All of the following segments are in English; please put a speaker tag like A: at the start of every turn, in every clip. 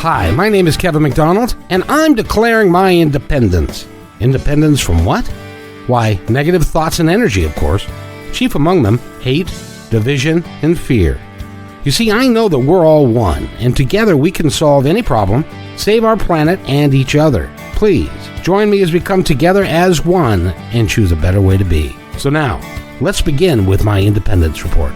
A: Hi, my name is Kevin McDonald, and I'm declaring my independence. Independence from what? Why, negative thoughts and energy, of course. Chief among them, hate, division, and fear. You see, I know that we're all one, and together we can solve any problem, save our planet and each other. Please, join me as we come together as one and choose a better way to be. So now, let's begin with my independence report.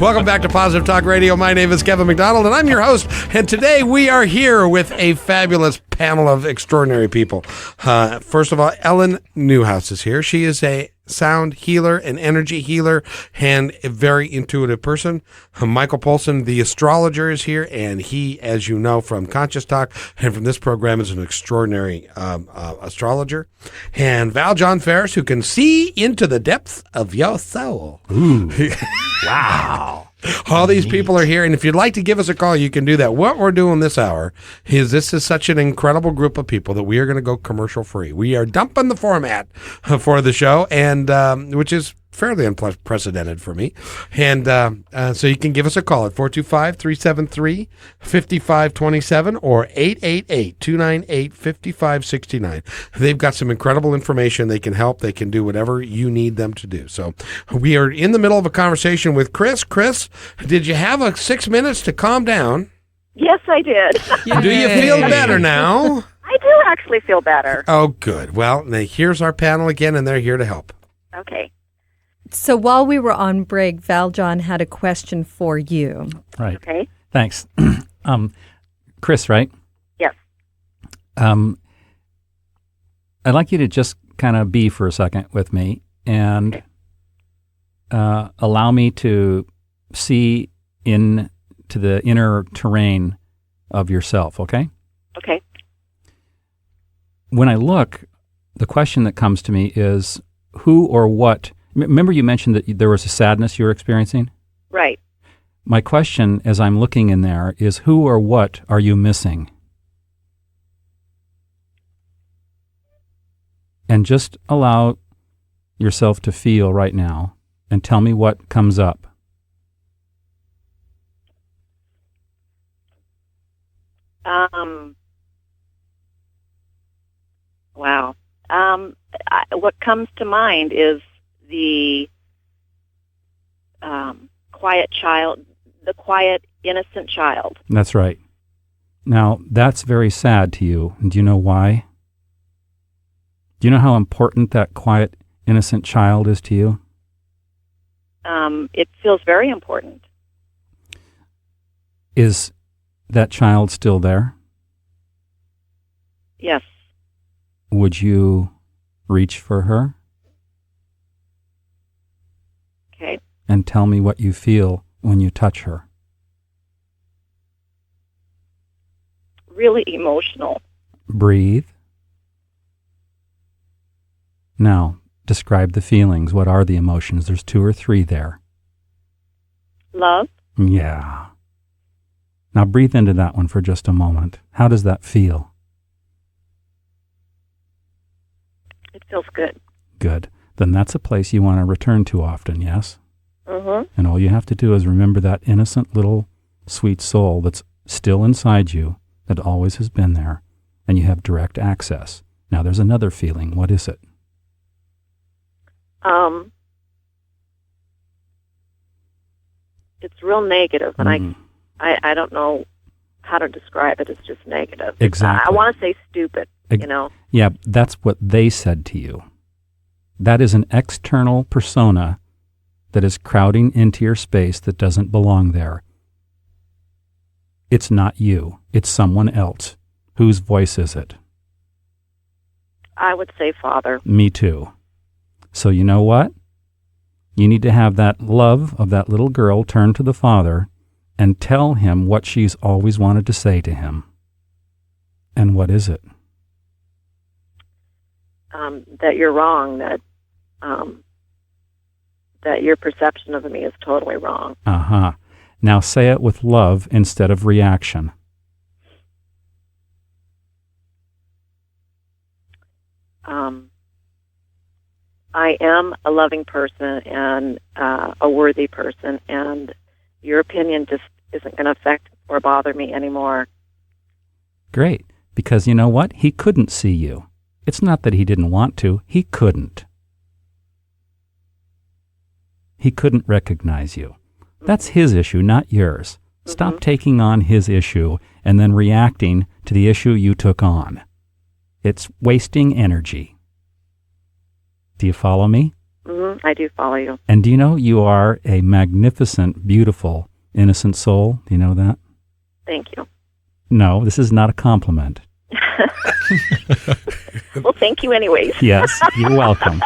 B: Welcome back to Positive Talk Radio. My name is Kevin McDonald, and I'm your host. And today we are here with a fabulous panel of extraordinary people. First of all, Ellen Newhouse is here. She is a sound healer, an energy healer, and a very intuitive person. Michael Polson, the astrologer, is here, and he, as you know from Conscious Talk and from this program, is an extraordinary astrologer. And Val Jon Ferris, who can see into the depths of your soul.
A: Ooh, wow.
B: All these people are here, and if you'd like to give us a call, you can do that. What we're doing this hour is this is such an incredible group of people that we are going to go commercial free. We are dumping the format for the show, and which is fairly unprecedented for me. And so you can give us a call at 425-373-5527 or 888-298-5569. They've got some incredible information. They can help. They can do whatever you need them to do. So we are in the middle of a conversation with Chris. Chris, did you have 6 minutes to calm down?
C: Yes, I did.
B: Do you feel better now?
C: I do actually feel better.
B: Oh, good. Well, here's our panel again, and they're here to help.
C: Okay.
D: So while we were on break, Val Jon had a question for you.
E: Right.
C: Okay.
E: Thanks. Chris, right?
C: Yes.
E: I'd like you to just kind of be for a second with me and allow me to see into the inner terrain of yourself, okay?
C: Okay.
E: When I look, the question that comes to me is who or what. Remember you mentioned that there was a sadness you were experiencing?
C: Right.
E: My question as I'm looking in there is who or what are you missing? And just allow yourself to feel right now and tell me what comes up.
C: Wow. What comes to mind is the quiet child, the quiet, innocent child.
E: That's right. Now, that's very sad to you. And do you know why? Do you know how important that quiet, innocent child is to you?
C: It feels very important.
E: Is that child still there?
C: Yes.
E: Would you reach for her?
C: Okay.
E: And tell me what you feel when you touch her.
C: Really emotional.
E: Breathe. Now, describe the feelings. What are the emotions? There's 2 or 3 there.
C: Love.
E: Yeah. Now breathe into that one for just a moment. How does that feel?
C: It feels good.
E: Good. Then that's a place you want to return to often, yes?
C: Mm-hmm.
E: And all you have to do is remember that innocent little sweet soul that's still inside you, that always has been there, and you have direct access. Now there's another feeling. What is it?
C: It's real negative, and I don't know how to describe it. It's just negative.
E: Exactly.
C: I want to say stupid, you know.
E: Yeah, that's what they said to you. That is an external persona that is crowding into your space that doesn't belong there. It's not you. It's someone else. Whose voice is it?
C: I would say Father.
E: Me too. So you know what? You need to have that love of that little girl turn to the Father and tell him what she's always wanted to say to him. And what is it?
C: That you're wrong, that your perception of me is totally wrong.
E: Uh-huh. Now say it with love instead of reaction.
C: I am a loving person and a worthy person, and your opinion just isn't going to affect or bother me anymore.
E: Great. Because you know what? He couldn't see you. It's not that he didn't want to. He couldn't. He couldn't recognize you. That's his issue, not yours. Stop taking on his issue and then reacting to the issue you took on. It's wasting energy. Do you follow me?
C: I do follow you.
E: And do you know you are a magnificent, beautiful, innocent soul? Do you know that?
C: Thank you.
E: No, this is not a compliment.
C: Well, thank you anyways.
E: Yes, you're welcome.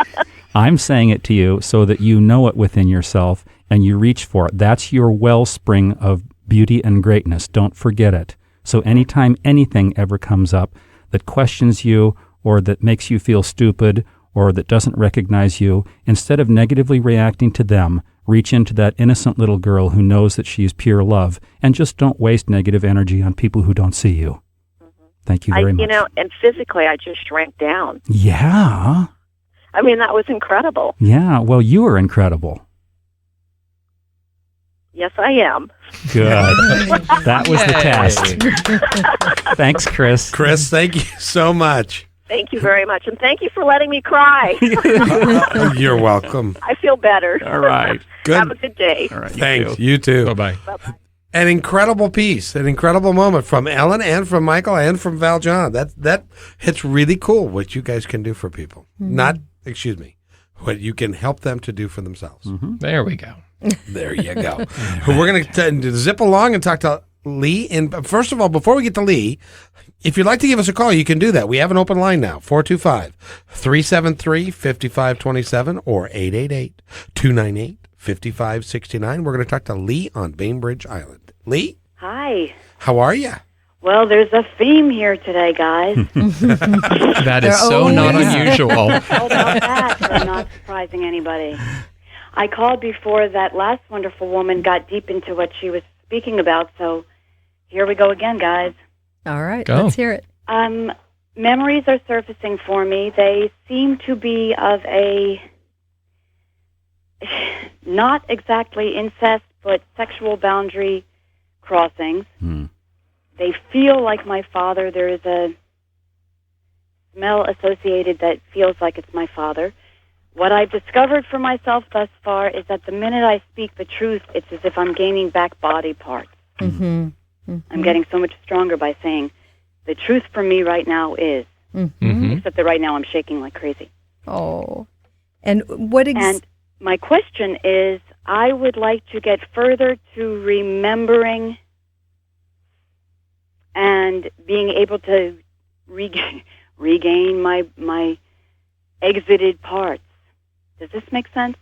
E: I'm saying it to you so that you know it within yourself and you reach for it. That's your wellspring of beauty and greatness. Don't forget it. So anytime anything ever comes up that questions you or that makes you feel stupid or that doesn't recognize you, instead of negatively reacting to them, reach into that innocent little girl who knows that she is pure love, and just don't waste negative energy on people who don't see you. Thank you very much.
C: You know, and physically I just shrank down.
E: Yeah.
C: I mean, that was incredible.
E: Yeah, well, you are incredible.
C: Yes, I am.
E: Good. That was the test. Thanks, Chris.
B: Chris, thank you so much.
C: Thank you very much. And thank you for letting me cry.
B: You're welcome.
C: I feel better.
E: All right.
B: Good.
C: Have a good day.
E: All right.
B: Thanks. You too.
F: Bye-bye.
C: Bye-bye.
B: An incredible piece, an incredible moment from Ellen and from Michael and from Val Jon. It's really cool what you guys can do for people. What you can help them to do for themselves.
F: There we go.
B: There you go. We're going to zip along and talk to Lee. And first of all, before we get to Lee, if you'd like to give us a call, you can do that. We have an open line now, 425-373-5527 or 888-298-5569. We're going to talk to Lee on Bainbridge Island. Lee?
G: Hi.
B: How are you?
G: Well, there's a theme here today, guys.
F: That is so not unusual.
G: How about that? For not surprising anybody. I called before that last wonderful woman got deep into what she was speaking about, so here we go again, guys.
D: All right,
F: Go.
D: let's hear it.
G: Memories are surfacing for me. They seem to be of a, not exactly incest, but sexual boundary crossings. They feel like my father. There is a smell associated that feels like it's my father. What I've discovered for myself thus far is that the minute I speak the truth, it's as if I'm gaining back body parts. I'm getting so much stronger by saying the truth for me right now is, except that right now I'm shaking like crazy.
D: Oh. And what
G: And my question is, I would like to get further to remembering and being able to regain my exited parts. Does this make sense?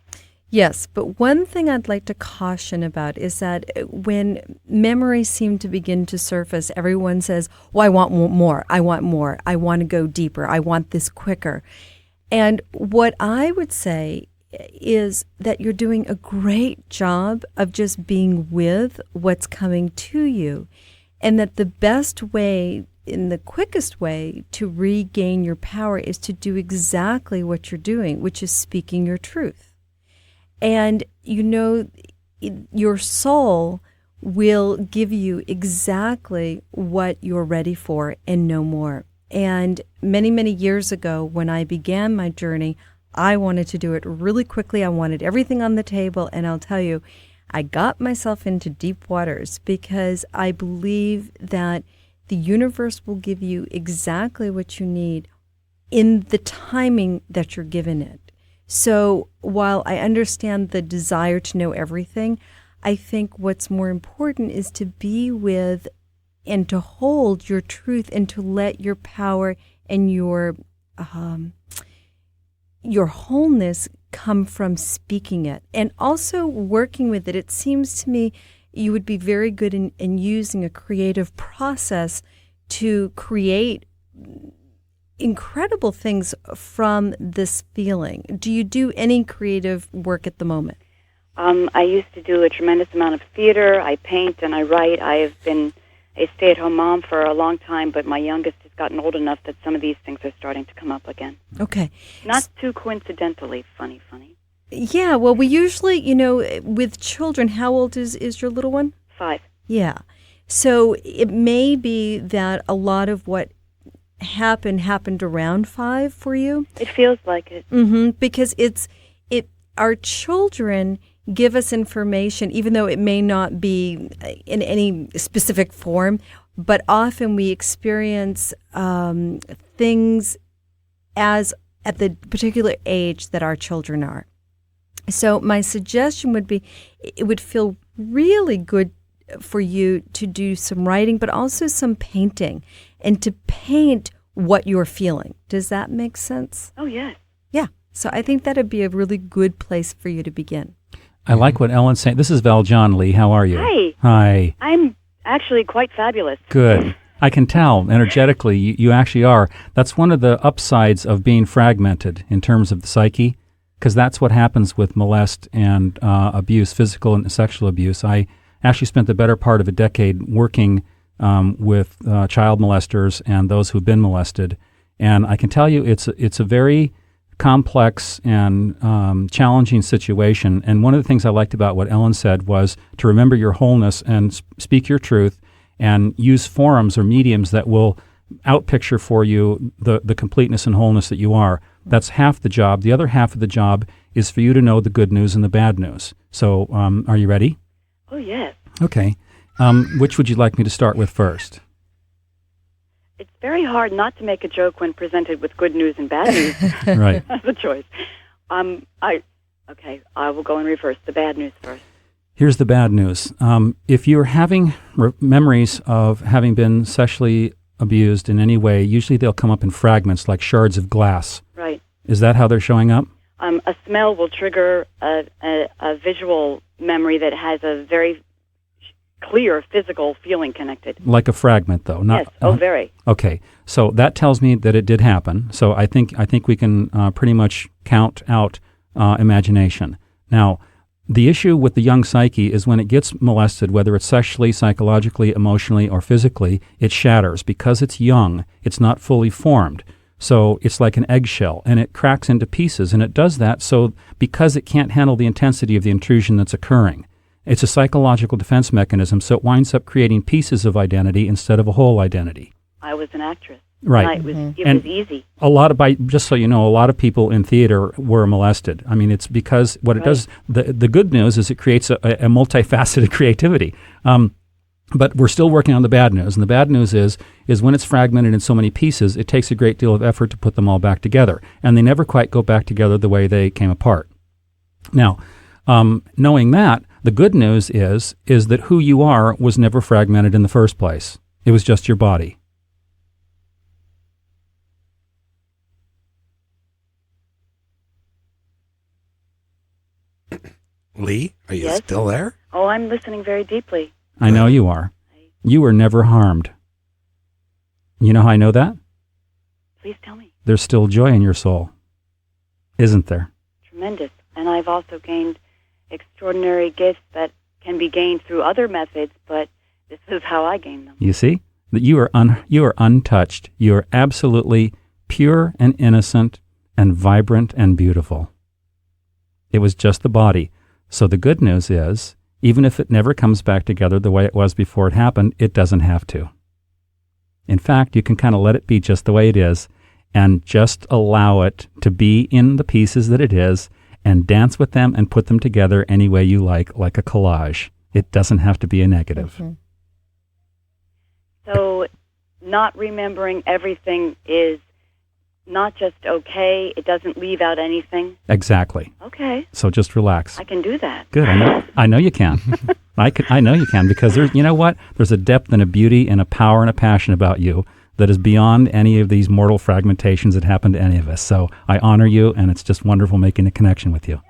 D: Yes, but one thing I'd like to caution about is that when memories seem to begin to surface, everyone says, well, I want more, I want more, I want to go deeper, I want this quicker. And what I would say is that you're doing a great job of just being with what's coming to you, and that the best way, in the quickest way to regain your power is to do exactly what you're doing, which is speaking your truth. And, you know, your soul will give you exactly what you're ready for and no more. And many, many years ago, when I began my journey, I wanted to do it really quickly. I wanted everything on the table. And I'll tell you, I got myself into deep waters because I believe that the universe will give you exactly what you need in the timing that you're given it. So while I understand the desire to know everything, I think what's more important is to be with and to hold your truth and to let your power and your wholeness come from speaking it and also working with it. It seems to me you would be very good in using a creative process to create incredible things from this feeling. Do you do any creative work at the moment?
G: I used to do a tremendous amount of theater. I paint and I write. I have been a stay-at-home mom for a long time, but my youngest has gotten old enough that some of these things are starting to come up again.
D: Okay.
G: Not too coincidentally funny.
D: Yeah, well, we usually, with children, how old is your little one?
G: 5.
D: Yeah. So it may be that a lot of what happened around 5 for you.
G: It feels like it.
D: Because our children give us information, even though it may not be in any specific form, but often we experience things as at the particular age that our children are. So my suggestion would be, it would feel really good for you to do some writing, but also some painting, and to paint what you're feeling. Does that make sense?
G: Oh, yes.
D: Yeah. So I think that would be a really good place for you to begin.
E: I like what Ellen's saying. This is Val Jon, Lee. How are you?
G: Hi.
E: Hi.
G: I'm actually quite fabulous.
E: Good. I can tell energetically you actually are. That's one of the upsides of being fragmented in terms of the psyche, because that's what happens with molest and abuse, physical and sexual abuse. I actually spent the better part of a decade working with child molesters and those who've been molested, and I can tell you it's a very complex and challenging situation. And one of the things I liked about what Ellen said was to remember your wholeness and speak your truth, and use forums or mediums that will outpicture for you the completeness and wholeness that you are. That's half the job. The other half of the job is for you to know the good news and the bad news. So are you ready?
G: Oh, yes.
E: Okay. Which would you like me to start with first?
G: It's very hard not to make a joke when presented with good news and bad news.
E: Right.
G: That's a choice. I will go in reverse. The bad news first.
E: Here's the bad news. If you're having memories of having been sexually abused in any way, usually they'll come up in fragments like shards of glass.
G: Right.
E: Is that how they're showing up?
G: A smell will trigger a visual memory that has a very clear physical feeling connected.
E: Like a fragment, though. Not,
G: yes. Oh, very.
E: Okay. So that tells me that it did happen. So I think we can pretty much count out imagination. Now, the issue with the young psyche is when it gets molested, whether it's sexually, psychologically, emotionally, or physically, it shatters. Because it's young, it's not fully formed. So it's like an eggshell, and it cracks into pieces. And it does that so because it can't handle the intensity of the intrusion that's occurring. It's a psychological defense mechanism, so it winds up creating pieces of identity instead of a whole identity.
G: I was an actress.
E: Right.
G: It was easy.
E: Just so you know, a lot of people in theater were molested. I mean, it's because what it does, the good news is it creates a multifaceted creativity. But we're still working on the bad news. And the bad news is when it's fragmented in so many pieces, it takes a great deal of effort to put them all back together. And they never quite go back together the way they came apart. Now, knowing that, the good news is that who you are was never fragmented in the first place. It was just your body.
B: Lee, are you
G: Yes?
B: still there?
G: Oh, I'm listening very deeply.
E: I know you are. You were never harmed. You know how I know that?
G: Please tell me.
E: There's still joy in your soul, isn't there?
G: Tremendous. And I've also gained extraordinary gifts that can be gained through other methods, but this is how I gained them.
E: You see? That you are untouched. You are absolutely pure and innocent and vibrant and beautiful. It was just the body. So the good news is, even if it never comes back together the way it was before it happened, it doesn't have to. In fact, you can kind of let it be just the way it is and just allow it to be in the pieces that it is and dance with them and put them together any way you like a collage. It doesn't have to be a negative.
D: Mm-hmm.
G: So not remembering everything is not just okay. It doesn't leave out anything.
E: Exactly.
G: Okay.
E: So just relax.
G: I can do that.
E: Good. I know you can. I know you can, because you know what? There's a depth and a beauty and a power and a passion about you that is beyond any of these mortal fragmentations that happen to any of us. So I honor you, and it's just wonderful making a connection with you.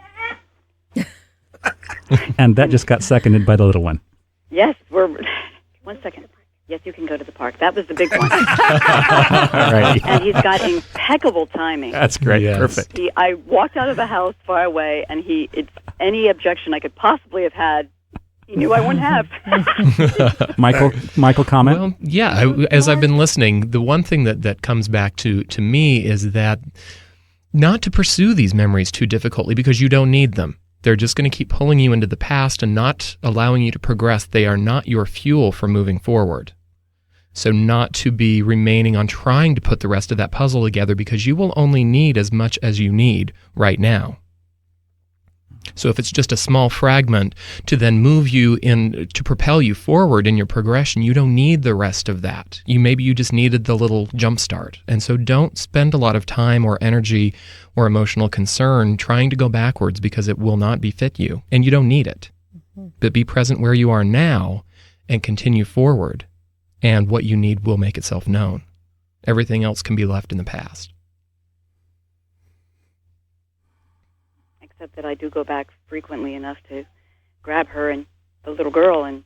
E: And that just got seconded by the little one.
G: Yes, we're... 1 second. Yes, you can go to the park. That was the big one.
E: All right.
G: And he's got impeccable timing.
E: That's great.
F: Yes.
E: Perfect.
G: I walked out of the house far away, and it's any objection I could possibly have had, he knew I wouldn't have.
E: Michael, comment?
F: Well, yeah, as I've been listening, the one thing that comes back to me is that not to pursue these memories too difficultly because you don't need them. They're just going to keep pulling you into the past and not allowing you to progress. They are not your fuel for moving forward. So not to be remaining on trying to put the rest of that puzzle together because you will only need as much as you need right now. So if it's just a small fragment to then move you in, to propel you forward in your progression, you don't need the rest of that. Maybe you just needed the little jump start. And so don't spend a lot of time or energy or emotional concern trying to go backwards because it will not befit you and you don't need it. But be present where you are now and continue forward. And what you need will make itself known. Everything else can be left in the past.
G: Except that I do go back frequently enough to grab her and the little girl and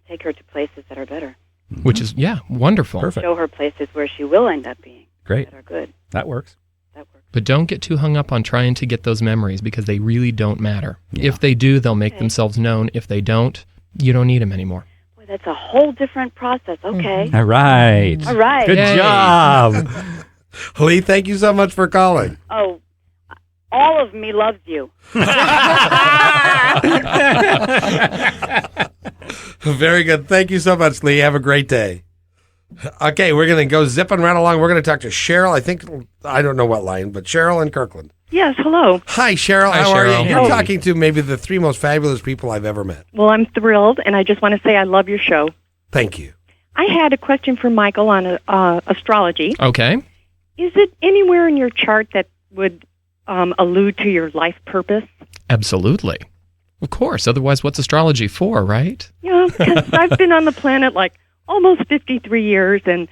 G: take her to places that are better.
F: Which is, wonderful.
E: Perfect.
G: Show her places where she will end up being.
E: Great.
G: That are good.
E: That works.
G: That works.
F: But don't get too hung up on trying to get those memories because they really don't matter. Yeah. If they do, they'll make themselves known. If they don't, you don't need them anymore.
G: Boy, that's a whole different process. Okay.
E: All right.
G: All right.
E: Good job.
B: Lee, thank you so much for calling.
G: Oh, all of me loves you.
B: Very good. Thank you so much, Lee. Have a great day. Okay, we're going to go zipping right along. We're going to talk to Cheryl. I don't know what line, but Cheryl in Kirkland.
H: Yes, hello.
B: Hi, Cheryl.
F: Hi,
B: How are
F: Cheryl.
B: you? You're talking to maybe the three most fabulous people I've ever met.
H: Well, I'm thrilled, and I just want to say I love your show.
B: Thank you.
H: I had a question for Michael on astrology.
F: Okay.
H: Is it anywhere in your chart that would allude to your life purpose?
F: Absolutely. Of course. Otherwise, what's astrology for, right?
H: Yeah, because I've been on the planet like almost 53 years, and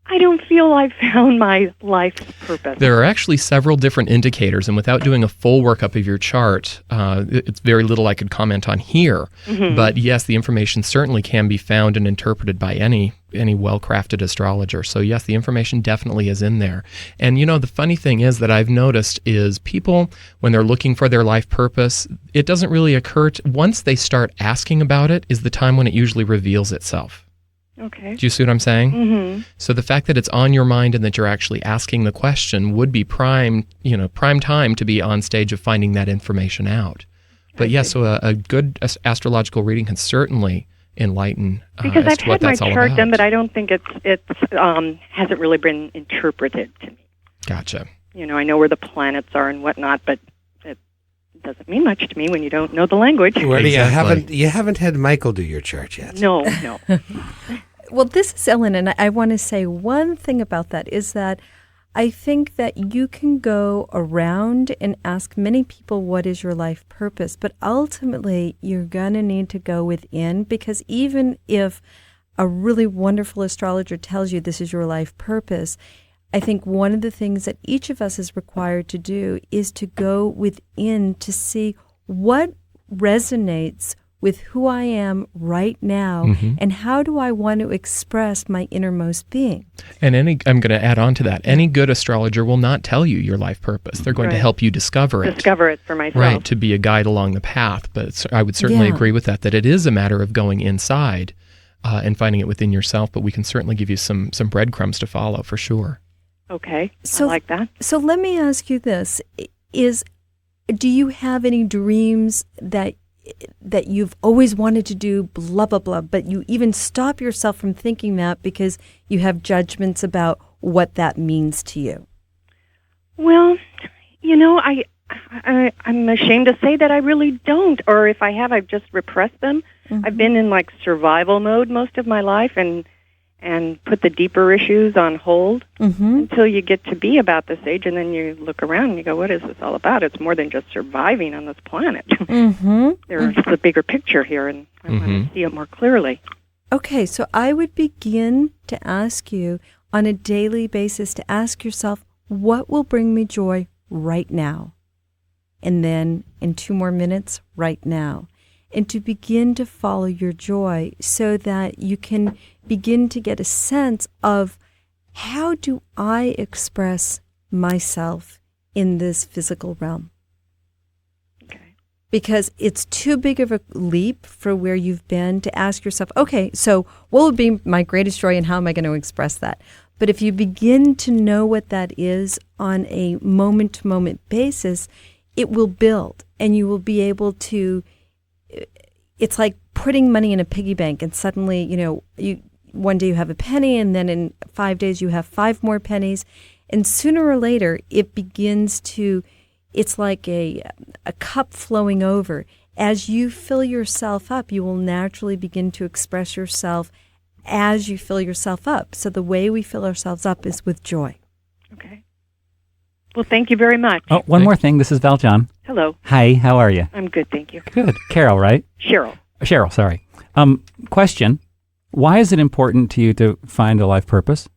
H: I don't feel I've found my life's purpose.
F: There are actually several different indicators, and without doing a full workup of your chart, it's very little I could comment on here.
H: Mm-hmm.
F: But yes, the information certainly can be found and interpreted by any well-crafted astrologer. So yes, the information definitely is in there. And the funny thing is that I've noticed is people, when they're looking for their life purpose, it doesn't really occur once they start asking about it is the time when it usually reveals itself.
H: Okay.
F: Do you see what I'm saying?
H: Mm-hmm.
F: So the fact that it's on your mind and that you're actually asking the question would be prime time to be on stage of finding that information out. But yes, so a good astrological reading can certainly enlighten
H: because
F: as
H: I've
F: to what
H: had my
F: that's all
H: chart
F: about.
H: done, but I don't think it's hasn't really been interpreted to me.
F: Gotcha.
H: I know where the planets are and whatnot, but it doesn't mean much to me when you don't know the language.
B: Well,
F: Exactly.
B: you haven't had Michael do your chart yet.
H: No.
D: Well, this is Ellen, and I want to say one thing about that is that I think that you can go around and ask many people, what is your life purpose? But ultimately, you're going to need to go within, because even if a really wonderful astrologer tells you this is your life purpose, I think one of the things that each of us is required to do is to go within to see what resonates with who I am right now, and how do I want to express my innermost being.
F: And I'm going to add on to that. Any good astrologer will not tell you your life purpose. They're going to help you discover it.
H: Discover it for myself.
F: Right, to be a guide along the path. But I would certainly agree with that it is a matter of going inside and finding it within yourself, but we can certainly give you some breadcrumbs to follow for sure.
H: Okay,
D: So,
H: I like that.
D: So let me ask you this. Do you have any dreams that you've always wanted to do, blah, blah, blah, but you even stop yourself from thinking that because you have judgments about what that means to you?
H: Well, I'm ashamed to say that I really don't, or if I have, I've just repressed them. Mm-hmm. I've been in survival mode most of my life and put the deeper issues on hold until you get to be about this age, and then you look around and you go, what is this all about? It's more than just surviving on this planet. There's the bigger picture here, and I want to see it more clearly.
D: Okay, so I would begin to ask you on a daily basis to ask yourself, what will bring me joy right now? And then in 2 more minutes, right now. And to begin to follow your joy so that you can begin to get a sense of, how do I express myself in this physical realm?
H: Okay.
D: Because it's too big of a leap for where you've been to ask yourself, okay, so what would be my greatest joy and how am I going to express that? But if you begin to know what that is on a moment-to-moment basis, it will build, and you will be able to, it's like putting money in a piggy bank, and suddenly, one day you have a penny, and then in 5 days you have 5 more pennies. And sooner or later, it begins to, it's like a cup flowing over. As you fill yourself up, you will naturally begin to express yourself as you fill yourself up. So the way we fill ourselves up is with joy.
H: Okay. Well, thank you very much.
E: Oh, one more thing. This is Val Jon.
H: Hello.
E: Hi, how are you?
H: I'm good, thank you.
E: Good. Carol, right?
H: Cheryl,
E: sorry. Question. Why is it important to you to find a life purpose?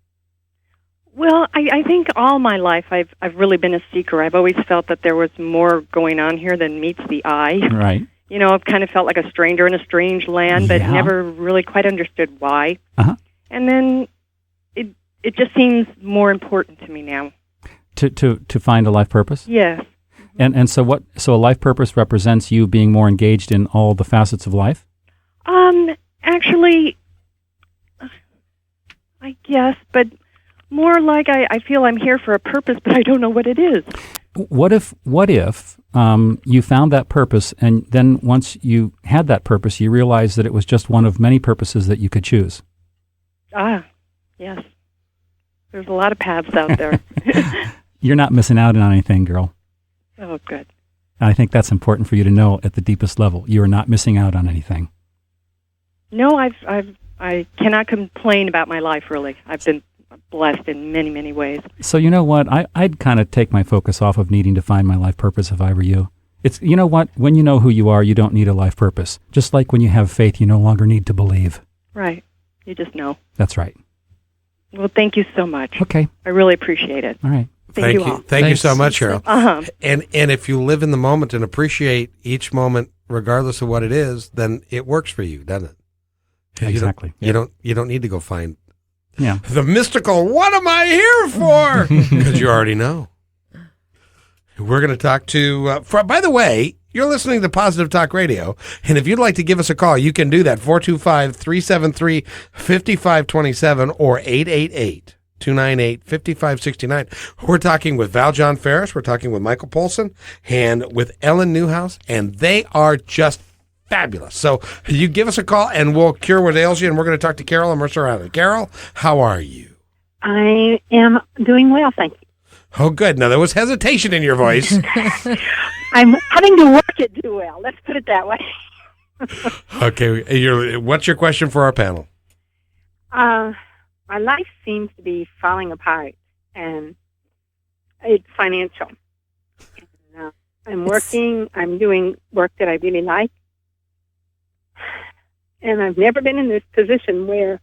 H: Well, I think all my life I've really been a seeker. I've always felt that there was more going on here than meets the eye.
E: Right.
H: I've kind of felt like a stranger in a strange land, but never really quite understood why.
E: Uh-huh.
H: And then it just seems more important to me now.
E: To find a life purpose?
H: Yes.
E: And so a life purpose represents you being more engaged in all the facets of life?
H: Actually, I guess, but more like I feel I'm here for a purpose, but I don't know what it is.
E: What if you found that purpose, and then once you had that purpose, you realized that it was just one of many purposes that you could choose?
H: Yes. There's a lot of paths out there.
E: You're not missing out on anything, girl.
H: Oh, good.
E: And I think that's important for you to know at the deepest level. You are not missing out on anything.
H: No, I cannot complain about my life, really. I've been blessed in many, many ways.
E: So you know what? I'd kind of take my focus off of needing to find my life purpose if I were you. It's, you know what? When you know who you are, you don't need a life purpose. Just like when you have faith, you no longer need to believe.
H: Right. You just know.
E: That's right.
H: Well, thank you so much.
E: Okay.
H: I really appreciate it.
E: All right.
H: Thank you all.
B: Thank you so much, Cheryl.
H: Uh-huh.
B: And if you live in the moment and appreciate each moment, regardless of what it is, then it works for you, doesn't it?
E: Exactly.
B: You don't need to go find
E: Yeah.
B: the mystical, what am I here for? Because you already know. We're going to talk to, by the way, you're listening to Positive Talk Radio, and if you'd like to give us a call, you can do that, 425-373-5527 or 888-298-5569. We're talking with Val Jon Ferris, we're talking with Michael Polson, and with Ellen Newhouse, and they are just fabulous. So you give us a call, and we'll cure what ails you, and we're going to talk to Carol and Mercer Island. Carol, how are you?
C: I am doing well, thank you.
B: Oh, good. Now, there was hesitation in your voice.
C: I'm having to work it do well. Let's put it that way.
B: Okay. What's your question for our panel?
C: My life seems to be falling apart, and it's financial. And, I'm working. I'm doing work that I really like. And I've never been in this position where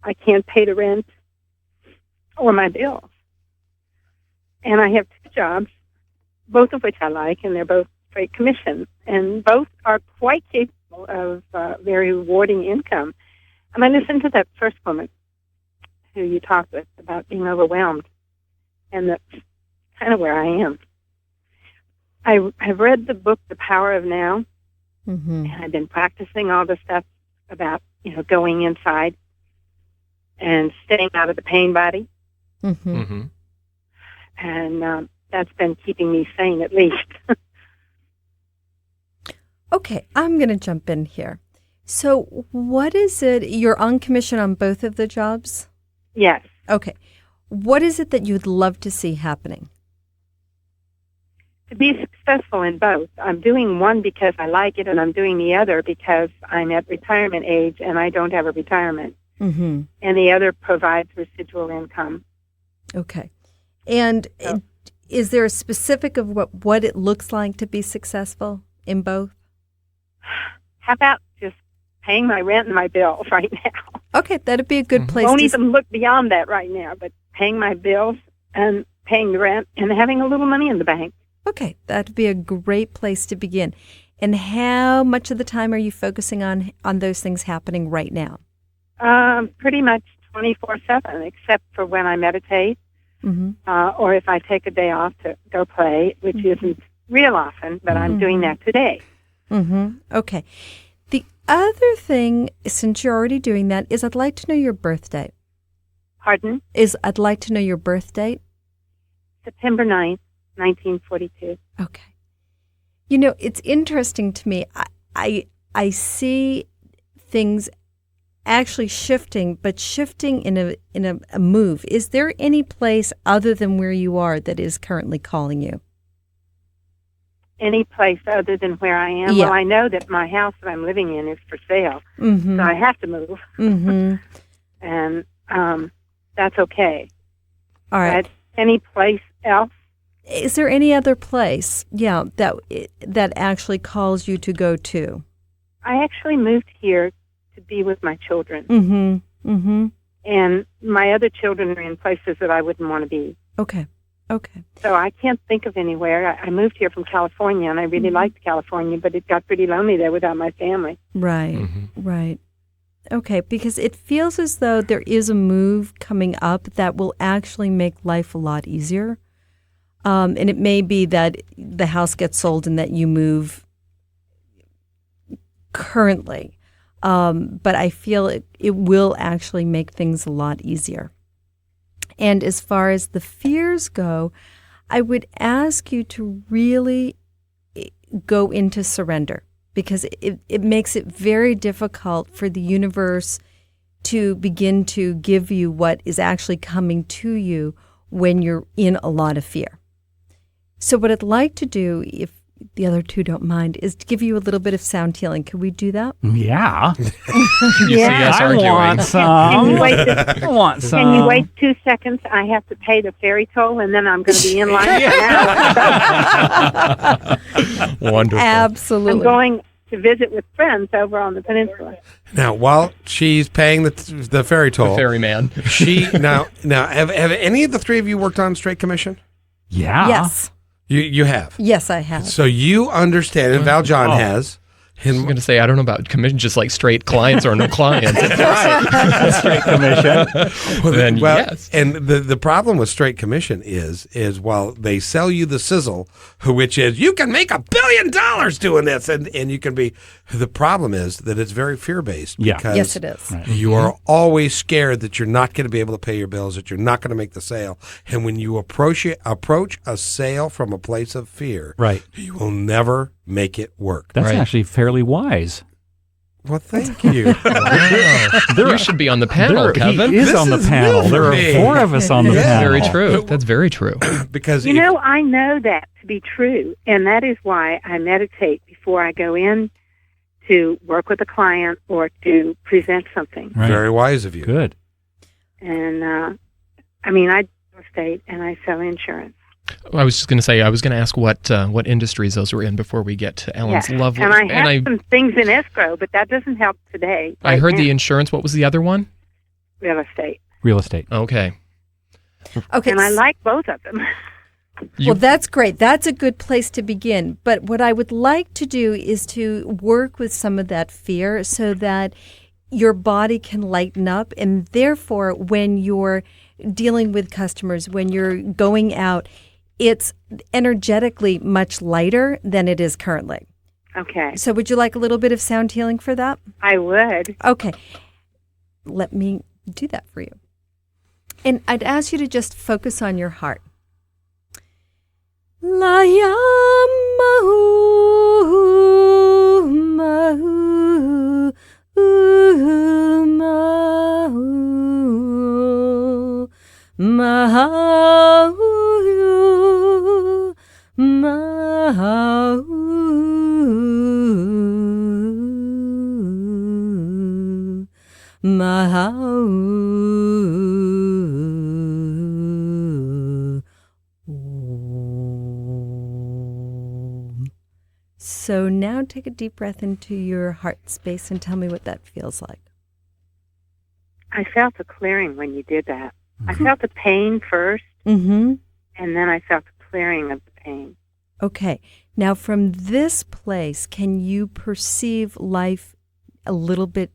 C: I can't pay the rent or my bills. And I have 2 jobs, both of which I like, and they're both straight commission, and both are quite capable of very rewarding income. And I listened to that first woman who you talked with about being overwhelmed, and that's kind of where I am. I've read the book, The Power of Now, and I've been practicing all the stuff about, going inside and staying out of the pain body. And that's been keeping me sane, at least.
D: Okay, I'm going to jump in here. So what is it, you're on commission on both of the jobs?
C: Yes.
D: Okay. What is it that you'd love to see happening?
C: To be successful in both. I'm doing one because I like it, and I'm doing the other because I'm at retirement age and I don't have a retirement. And the other provides residual income.
D: Okay. And is there a specific of what it looks like to be successful in both?
C: How about just paying my rent and my bills right now?
D: Okay, that'd be a good place.
C: Won't even look beyond that right now, but paying my bills and paying the rent and having a little money in the bank.
D: Okay, that'd be a great place to begin. And how much of the time are you focusing on those things happening right now?
C: Pretty much 24/7, except for when I meditate. Or if I take a day off to go play, which isn't real often, but I'm doing that today.
D: Okay. The other thing, since you're already doing that, is I'd like to know your birthday.
C: Pardon?
D: I'd like to know your birth date.
C: September 9th, 1942.
D: Okay. You know, it's interesting to me. I see things actually shifting, but shifting in a move. Is there any place other than where you are that is currently calling you?
C: Any place other than where I am?
D: Yeah.
C: Well, I know that my house that I'm living in is for sale,
D: Mm-hmm.
C: so I have to move,
D: Mm-hmm.
C: and that's okay.
D: All right.
C: But any place else?
D: Is there any other place, that actually calls you to go to?
C: I actually moved here to be with my children,
D: Mm-hmm. Mm-hmm.
C: and my other children are in places that I wouldn't want to be.
D: Okay. Okay.
C: So I can't think of anywhere. I moved here from California, and I really
D: Mm-hmm.
C: liked California, but it got pretty lonely there without my family.
D: Right.
B: Mm-hmm.
D: Right. Okay, because it feels as though there is a move coming up that will actually make life a lot easier. And it may be that the house gets sold and that you move currently. But I feel it will actually make things a lot easier. And as far as the fears go, I would ask you to really go into surrender, because it makes it very difficult for the universe to begin to give you what is actually coming to you when you're in a lot of fear. So what I'd like to do, if the other two don't mind, is to give you a little bit of sound healing. Could we do that?
E: Yeah.
F: You see us
E: I
F: arguing.
E: want some.
C: Can you wait
E: I want some.
C: Can you wait 2 seconds? I have to pay the ferry toll, and then I'm going to be in line for an hour.
F: Wonderful.
D: Absolutely.
C: I'm going to visit with friends over on the peninsula.
B: Now, while she's paying the ferry toll,
F: The ferryman.
B: now have any of the three of you worked on straight commission?
E: Yeah.
D: Yes.
B: You have.
D: Yes, I have.
B: So you understand, and Val Jon has.
F: I was going to say, I don't know about commission, just like straight clients or no clients.
E: Straight commission.
F: Then yes.
B: And the problem with straight commission is while they sell you the sizzle, which is you can make $1 billion doing this, and you can be. The problem is that it's very fear based.
E: Yeah.
B: Because
D: Yes, it is.
E: Right.
B: you are always scared that you're not going to be able to pay your bills, that you're not going to make the sale, and when you approach a sale from a place of fear,
E: Right.
B: you will never make it work.
E: That's
F: Right.
E: actually fairly wise.
B: Well, thank you.
F: Wow. You should be on the panel, Kevin.
E: He is
B: This
E: on the
B: is
E: panel.
B: new for
E: There are
B: me.
E: 4 of us on the
F: That's
E: panel.
F: very true. That's very true.
B: Because
C: You know, I know that to be true, and that is why I meditate before I go in to work with a client or to present something.
E: Right.
B: very wise of you.
E: Good.
C: And I mean, I do real estate and I sell insurance.
F: I was just going to say, I was going to ask what industries those were in before we get to Ellen's
C: Yes.
F: lovely.
C: And I have some things in escrow, but that doesn't help today.
F: I
C: right
F: heard the
C: now.
F: insurance. What was the other one?
C: Real estate.
E: Real estate.
F: Okay.
D: Okay.
C: And I like both of them.
F: You-
D: Well, that's great. That's a good place to begin. But what I would like to do is to work with some of that fear so that your body can lighten up. And therefore, when you're dealing with customers, when you're going out, it's energetically much lighter than it is currently.
C: Okay.
D: So would you like a little bit of sound healing for that?
C: I would.
D: Okay. Let me do that for you. And I'd ask you to just focus on your heart. La ya mahu mahu mahu mahu mahu mahu. So now take a deep breath into your heart space and tell me what that feels like.
C: I felt a clearing when you did that. I felt the pain first,
D: Mm-hmm.
C: and then I felt the clearing of the pain.
D: Okay. Now from this place, can you perceive life a little bit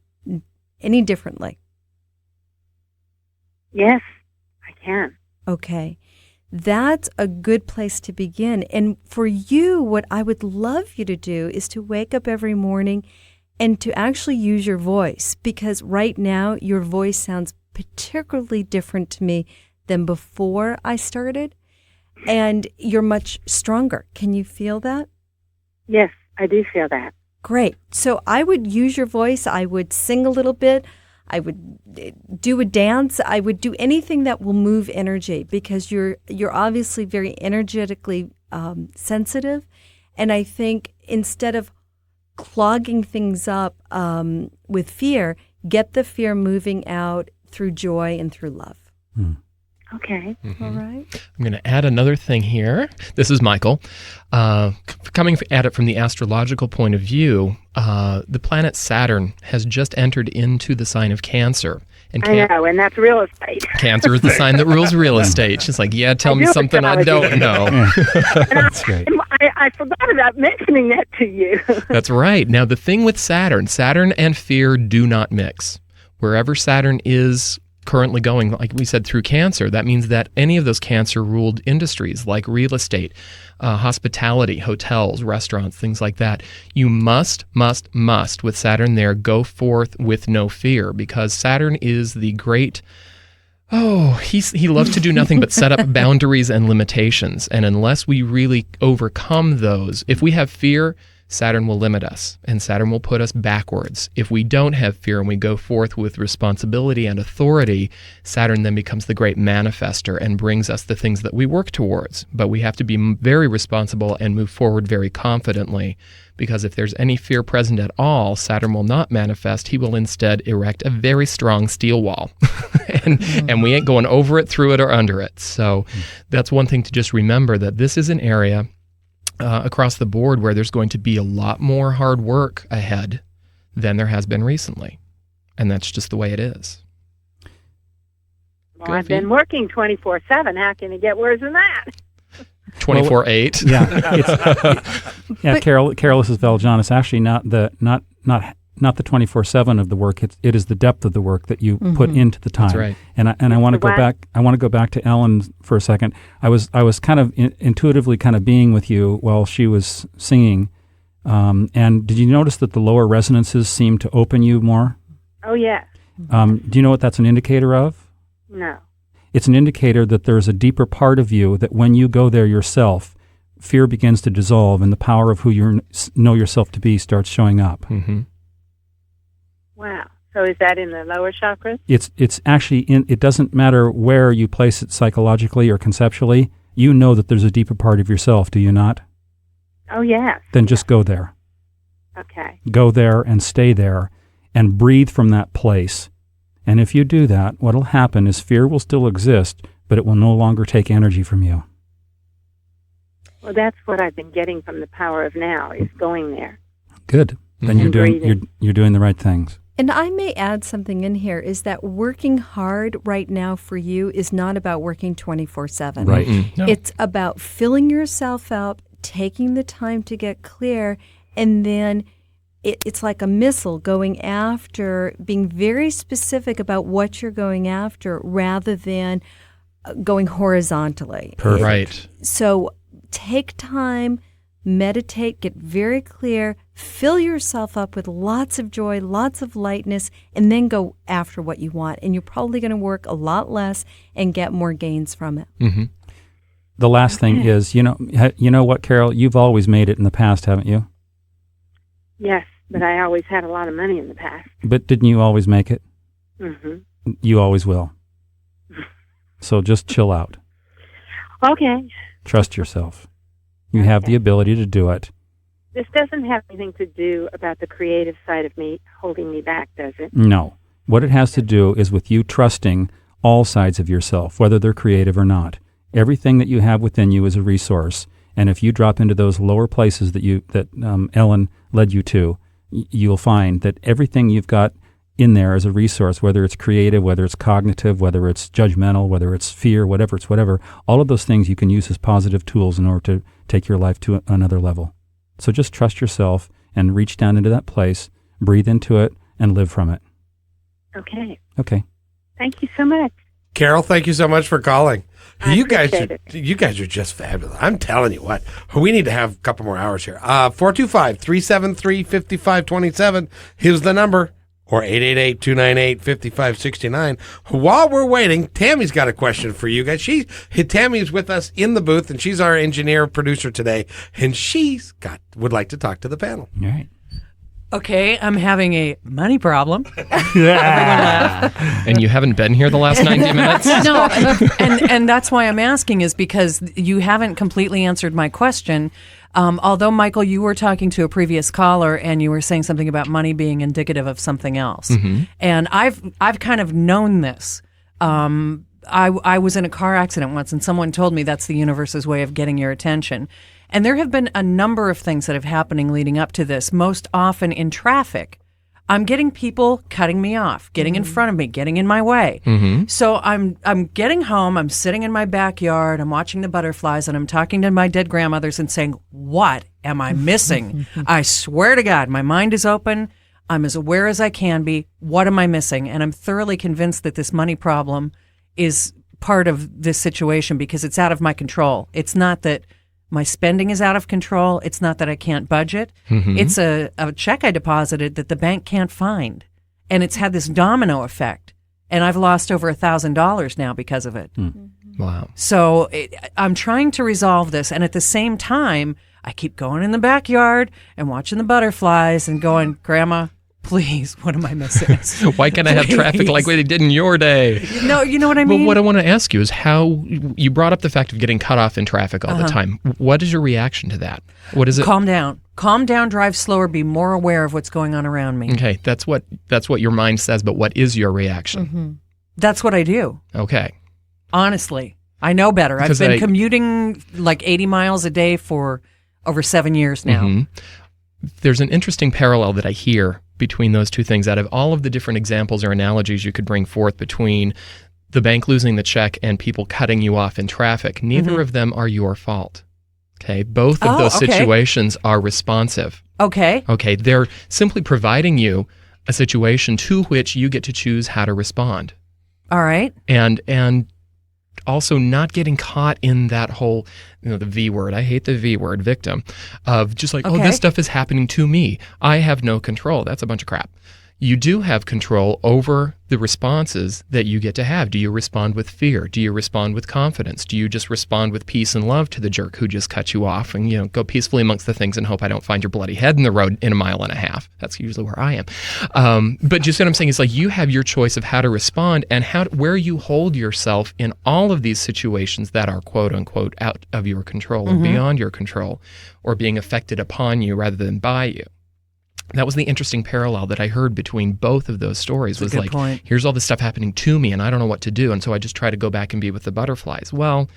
D: any differently?
C: Yes, I can.
D: Okay. That's a good place to begin. And for you, what I would love you to do is to wake up every morning and to actually use your voice, because right now your voice sounds particularly different to me than before I started, and you're much stronger. Can you feel that?
C: Yes, I do feel that.
D: Great. So I would use your voice. I would sing a little bit. I would do a dance. I would do anything that will move energy, because you're obviously very energetically sensitive. And I think instead of clogging things up with fear, get the fear moving out through joy and through love.
C: Okay.
D: All right.
F: I'm going to add another thing here. This is Michael. Coming at it from the astrological point of view, the planet Saturn has just entered into the sign of Cancer. And
C: I know, and that's real estate.
F: Cancer is the sign that rules real estate. She's like, yeah, tell me something I don't know.
E: That's great.
C: I forgot about mentioning that to you.
F: That's right. Now, the thing with Saturn and fear do not mix. Wherever Saturn is currently going, like we said, through Cancer, that means that any of those Cancer-ruled industries like real estate, hospitality, hotels, restaurants, things like that, you must, with Saturn there, go forth with no fear, because Saturn is the great... he loves to do nothing but set up boundaries and limitations. And unless we really overcome those, if we have fear, Saturn will limit us, and Saturn will put us backwards. If we don't have fear and we go forth with responsibility and authority, Saturn then becomes the great manifester and brings us the things that we work towards. But we have to be very responsible and move forward very confidently, because if there's any fear present at all, Saturn will not manifest. He will instead erect a very strong steel wall. and we ain't going over it, through it, or under it. So that's one thing to just remember, that this is an area across the board where there's going to be a lot more hard work ahead than there has been recently. And that's just the way it is.
C: Well, I've been working 24/7. How can it get worse than that?
F: 24/8.
E: Yeah, Carol, this is Val Jon. It's actually not the 24/7 of the work. It is the depth of the work that you put into the time.
F: That's right.
E: And I want to go back. I want to go back to Ellen for a second. I was kind of intuitively kind of being with you while she was singing. And did you notice that the lower resonances seem to open you more?
C: Oh, yes.
E: Do you know what that's an indicator of?
C: No.
E: It's an indicator that there's a deeper part of you that when you go there yourself, fear begins to dissolve and the power of who you know yourself to be starts showing up.
F: Mm-hmm.
C: Wow. So is that in the lower chakras?
E: It's actually it doesn't matter where you place it psychologically or conceptually. You know that there's a deeper part of yourself, do you not?
C: Oh, yes.
E: Then just go there.
C: Okay.
E: Go there and stay there and breathe from that place. And if you do that, what will happen is fear will still exist, but it will no longer take energy from you.
C: Well, that's what I've been getting from the power of now, is going there.
E: Good. Then you're doing the right things.
D: And I may add something in here, is that working hard right now for you is not about working 24/7.
E: Right.
F: No.
D: It's about filling yourself up, taking the time to get clear, and then it's like a missile going after, being very specific about what you're going after rather than going horizontally.
E: Perfect.
F: Right.
D: So take time, meditate, get very clear, fill yourself up with lots of joy, lots of lightness, and then go after what you want. And you're probably going to work a lot less and get more gains from it.
F: Mm-hmm.
E: The last thing is, you know what, Carol? You've always made it in the past, haven't you?
C: Yes, but I always had a lot of money in the past.
E: But didn't you always make it?
C: Mm-hmm.
E: You always will. So just chill out.
C: Okay.
E: Trust yourself. You have the ability to do it.
C: This doesn't have anything to do about the creative side of me holding me back, does it?
E: No. What it has to do is with you trusting all sides of yourself, whether they're creative or not. Everything that you have within you is a resource. And if you drop into those lower places that Ellen led you to, you'll find that everything you've got in there is a resource, whether it's creative, whether it's cognitive, whether it's judgmental, whether it's fear, whatever. All of those things you can use as positive tools in order to take your life to another level. So just trust yourself and reach down into that place, breathe into it, and live from it.
C: Okay.
E: Okay.
C: Thank you so much.
B: Carol, thank you so much for calling. You guys
C: appreciate
B: are just fabulous. I'm telling you what, we need to have a couple more hours here. 425-373-5527 is the number. or 888-298-5569. While we're waiting, Tammy's got a question for you guys. Tammy's with us in the booth, and she's our engineer producer today, and would like to talk to the panel.
E: All right.
I: Okay, I'm having a money problem.
F: And you haven't been here the last 90 minutes?
I: No, and that's why I'm asking, is because you haven't completely answered my question. Although, Michael, you were talking to a previous caller and you were saying something about money being indicative of something else. Mm-hmm. And I've kind of known this. I was in a car accident once, and someone told me that's the universe's way of getting your attention. And there have been a number of things that have happening leading up to this, most often in traffic. I'm getting people cutting me off, getting in front of me, getting in my way. Mm-hmm. So I'm getting home, I'm sitting in my backyard, I'm watching the butterflies, and I'm talking to my dead grandmothers and saying, what am I missing? I swear to God, my mind is open. I'm as aware as I can be. What am I missing? And I'm thoroughly convinced that this money problem is part of this situation because it's out of my control. It's not that my spending is out of control. It's not that I can't budget. Mm-hmm. It's a check I deposited that the bank can't find. And it's had this domino effect. And I've lost over $1,000 now because of it.
F: Mm-hmm. Wow.
I: So I'm trying to resolve this. And at the same time, I keep going in the backyard and watching the butterflies and going, Grandma, please, what am I missing?
F: Why can't I have traffic like they did in your day?
I: No, you know what I mean?
F: But what I want to ask you is how you brought up the fact of getting cut off in traffic all the time. What is your reaction to that? What is it?
I: Calm down. Calm down, drive slower, be more aware of what's going on around me.
F: Okay, that's what your mind says, but what is your reaction?
I: Mm-hmm. That's what I do.
F: Okay.
I: Honestly, I know better. I've been commuting like 80 miles a day for over 7 years now.
F: Mm-hmm. There's an interesting parallel that I hear between those two things. Out of all of the different examples or analogies you could bring forth between the bank losing the check and people cutting you off in traffic, neither of them are your fault. Okay? Both of those situations are responsive.
I: Okay.
F: Okay, they're simply providing you a situation to which you get to choose how to respond.
I: All right.
F: And also not getting caught in that whole, the V word, I hate the V word, victim, of just like, oh, this stuff is happening to me. I have no control. That's a bunch of crap. You do have control over the responses that you get to have. Do you respond with fear? Do you respond with confidence? Do you just respond with peace and love to the jerk who just cut you off and, go peacefully amongst the things and hope I don't find your bloody head in the road in 1.5 miles? That's usually where I am. But just what I'm saying is like you have your choice of how to respond and where you hold yourself in all of these situations that are quote unquote out of your control or beyond your control or being affected upon you rather than by you. That was the interesting parallel that I heard between both of those stories.
I: That's
F: was like,
I: point.
F: Here's all this stuff happening to me and I don't know what to do. And so I just try to go back and be with the butterflies. Well,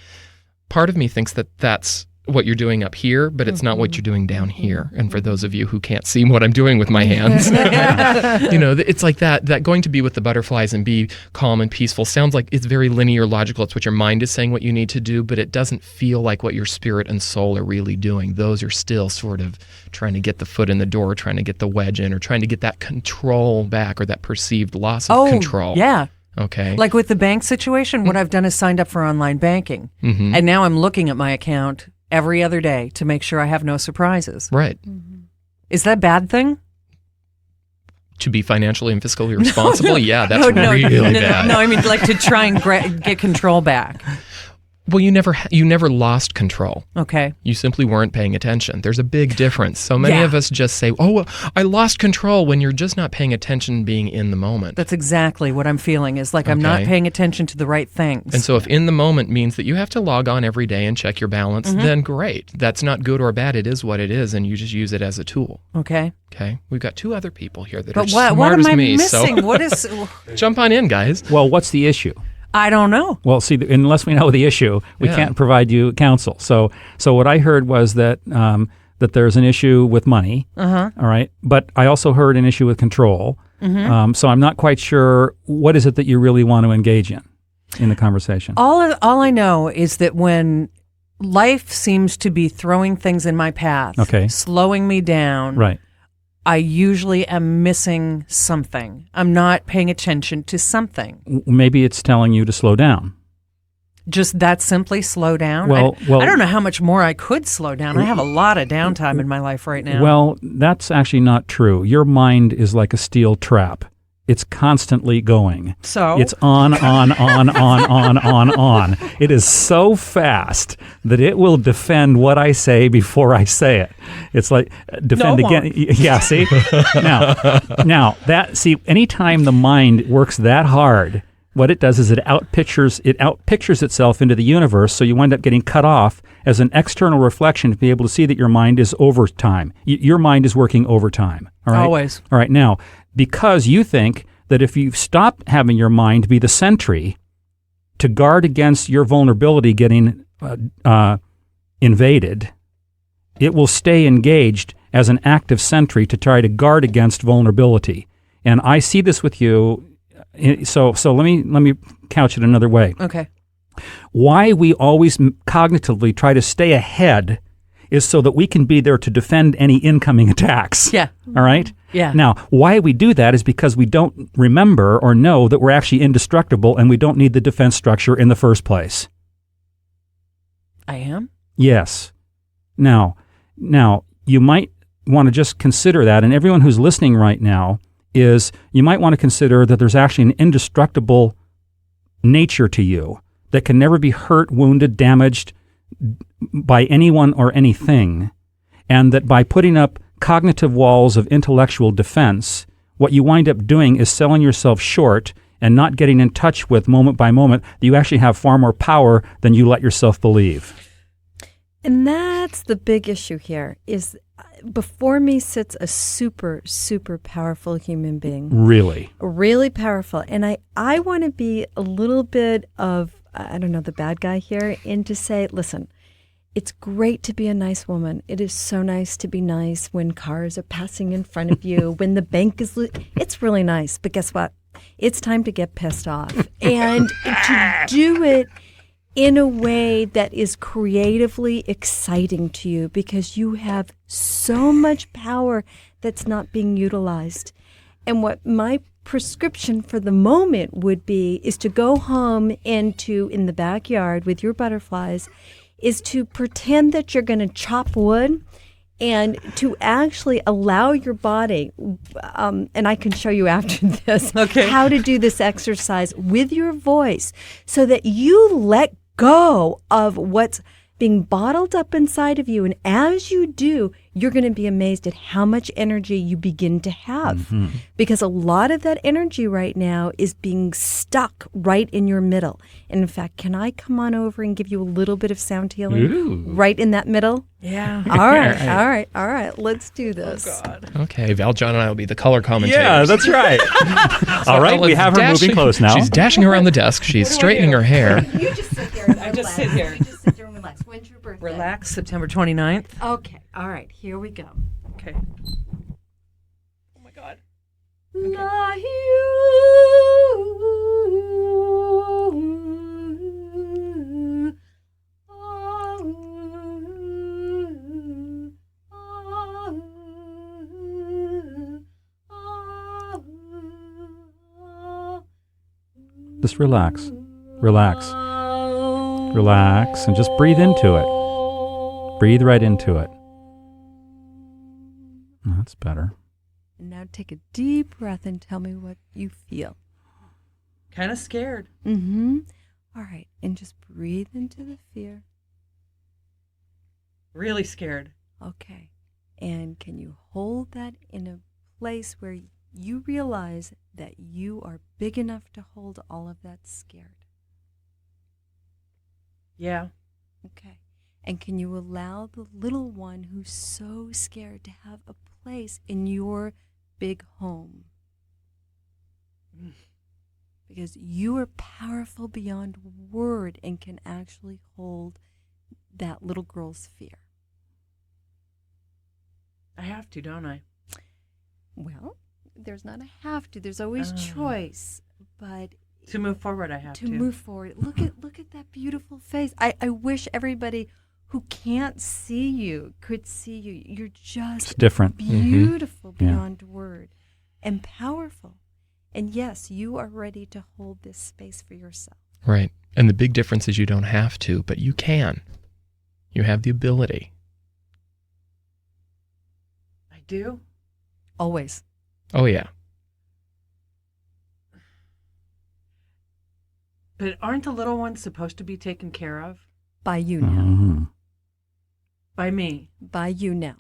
F: part of me thinks that that's what you're doing up here, but it's not what you're doing down here. And for those of you who can't see what I'm doing with my hands, it's like that going to be with the butterflies and be calm and peaceful sounds like it's very linear, logical. It's what your mind is saying what you need to do, but it doesn't feel like what your spirit and soul are really doing. Those are still sort of trying to get the foot in the door, trying to get the wedge in, or trying to get that control back or that perceived loss of control.
I: Yeah.
F: Okay.
I: Like with the bank situation, what I've done is signed up for online banking. Mm-hmm. And now I'm looking at my account every other day to make sure I have no surprises.
F: Right.
I: Mm-hmm. Is that a bad thing?
F: To be financially and fiscally responsible? Yeah, that's really bad.
I: No, I mean like to try and get control back.
F: Well, you never lost control.
I: Okay.
F: You simply weren't paying attention. There's a big difference. So many of us just say, oh, well, I lost control when you're just not paying attention being in the moment.
I: That's exactly what I'm feeling is like I'm not paying attention to the right things.
F: And so if in the moment means that you have to log on every day and check your balance, then great. That's not good or bad. It is what it is, and you just use it as a tool.
I: Okay.
F: Okay. We've got 2 other people here that
I: but
F: are smart
I: what am
F: as
I: I
F: me.
I: Missing?
F: So
I: what is?
F: Jump on in, guys.
E: Well, what's the issue?
I: I don't know.
E: Well, see, unless we know the issue, we can't provide you counsel. So what I heard was that that there's an issue with money. All right, but I also heard an issue with control. So I'm not quite sure what is it that you really want to engage in the conversation.
I: All I know is that when life seems to be throwing things in my path, slowing me down,
E: right.
I: I usually am missing something. I'm not paying attention to something.
E: Maybe it's telling you to slow down.
I: Just that simply slow down?
E: Well,
I: I don't know how much more I could slow down. I have a lot of downtime in my life right now.
E: Well, that's actually not true. Your mind is like a steel trap. It's constantly going.
I: So?
E: It's on. It is so fast that it will defend what I say before I say it. It's like defend again. Yeah, see? Now anytime the mind works that hard, what it does is it outpictures itself into the universe, so you wind up getting cut off as an external reflection to be able to see that your mind is overtime. Your mind is working overtime. All right? Always. All right. Now, because you think that if you stop having your mind be the sentry to guard against your vulnerability getting invaded, it will stay engaged as an active sentry to try to guard against vulnerability. And I see this with you. So let me couch it another way.
I: Okay.
E: Why we always cognitively try to stay ahead is so that we can be there to defend any incoming attacks.
I: Yeah.
E: All right?
I: Yeah.
E: Now, why we do that is because we don't remember or know that we're actually indestructible and we don't need the defense structure in the first place.
I: I am?
E: Yes. Now, you might want to just consider that, and everyone who's listening right now is you might want to consider that there's actually an indestructible nature to you that can never be hurt, wounded, damaged by anyone or anything, and that by putting up cognitive walls of intellectual defense, what you wind up doing is selling yourself short and not getting in touch with moment by moment that you actually have far more power than you let yourself believe.
D: And that's the big issue here is before me sits a super, super powerful human being.
E: Really?
D: Really powerful. And I want to be a little bit of, I don't know, the bad guy here, and to say, listen, it's great to be a nice woman. It is so nice to be nice when cars are passing in front of you, when the bank is, it's really nice. But guess what? It's time to get pissed off. And to do it in a way that is creatively exciting to you because you have so much power that's not being utilized. And what my prescription for the moment would be is to go home and to, in the backyard with your butterflies, is to pretend that you're going to chop wood and to actually allow your body, and I can show you after this, how to do this exercise with your voice so that you let go of what's being bottled up inside of you. And as you do, you're going to be amazed at how much energy you begin to have. Mm-hmm. Because a lot of that energy right now is being stuck right in your middle. And in fact, can I come on over and give you a little bit of sound healing?
F: Ooh.
D: Right in that middle?
I: Yeah.
D: All right. Let's do this.
I: Oh, God.
F: Okay, Val Jon and I will be the color commentators.
E: Yeah, that's right. All right, we have her moving close now.
F: She's dashing around the desk. She's straightening her hair.
D: You just sit there and
I: I just sit here.
D: You just sit there and relax. When's your birthday?
I: Relax, September 29th.
D: Okay. All right. Here we go.
I: Okay. Oh, my God.
E: Just relax, and just breathe into it. Breathe right into it. That's better.
D: And now take a deep breath and tell me what you feel.
I: Kind of scared.
D: Mm-hmm. All right. And just breathe into the fear.
I: Really scared.
D: Okay. And can you hold that in a place where you realize that you are big enough to hold all of that scared?
I: Yeah.
D: Okay. And can you allow the little one who's so scared to have a place in your big home? Because you are powerful beyond word and can actually hold that little girl's fear.
I: I have to, don't I?
D: Well, there's not a have to. There's always choice. But
I: to move forward, I have to.
D: To move forward. Look at that beautiful face. I wish everybody who can't see you could see you. You're just
E: it's different.
D: Beautiful beyond word and powerful. And yes, you are ready to hold this space for yourself.
F: Right. And the big difference is you don't have to, but you can. You have the ability.
I: I do?
D: Always.
F: Oh, yeah.
I: But aren't the little ones supposed to be taken care of?
D: By you now.
I: By me?
D: By you now.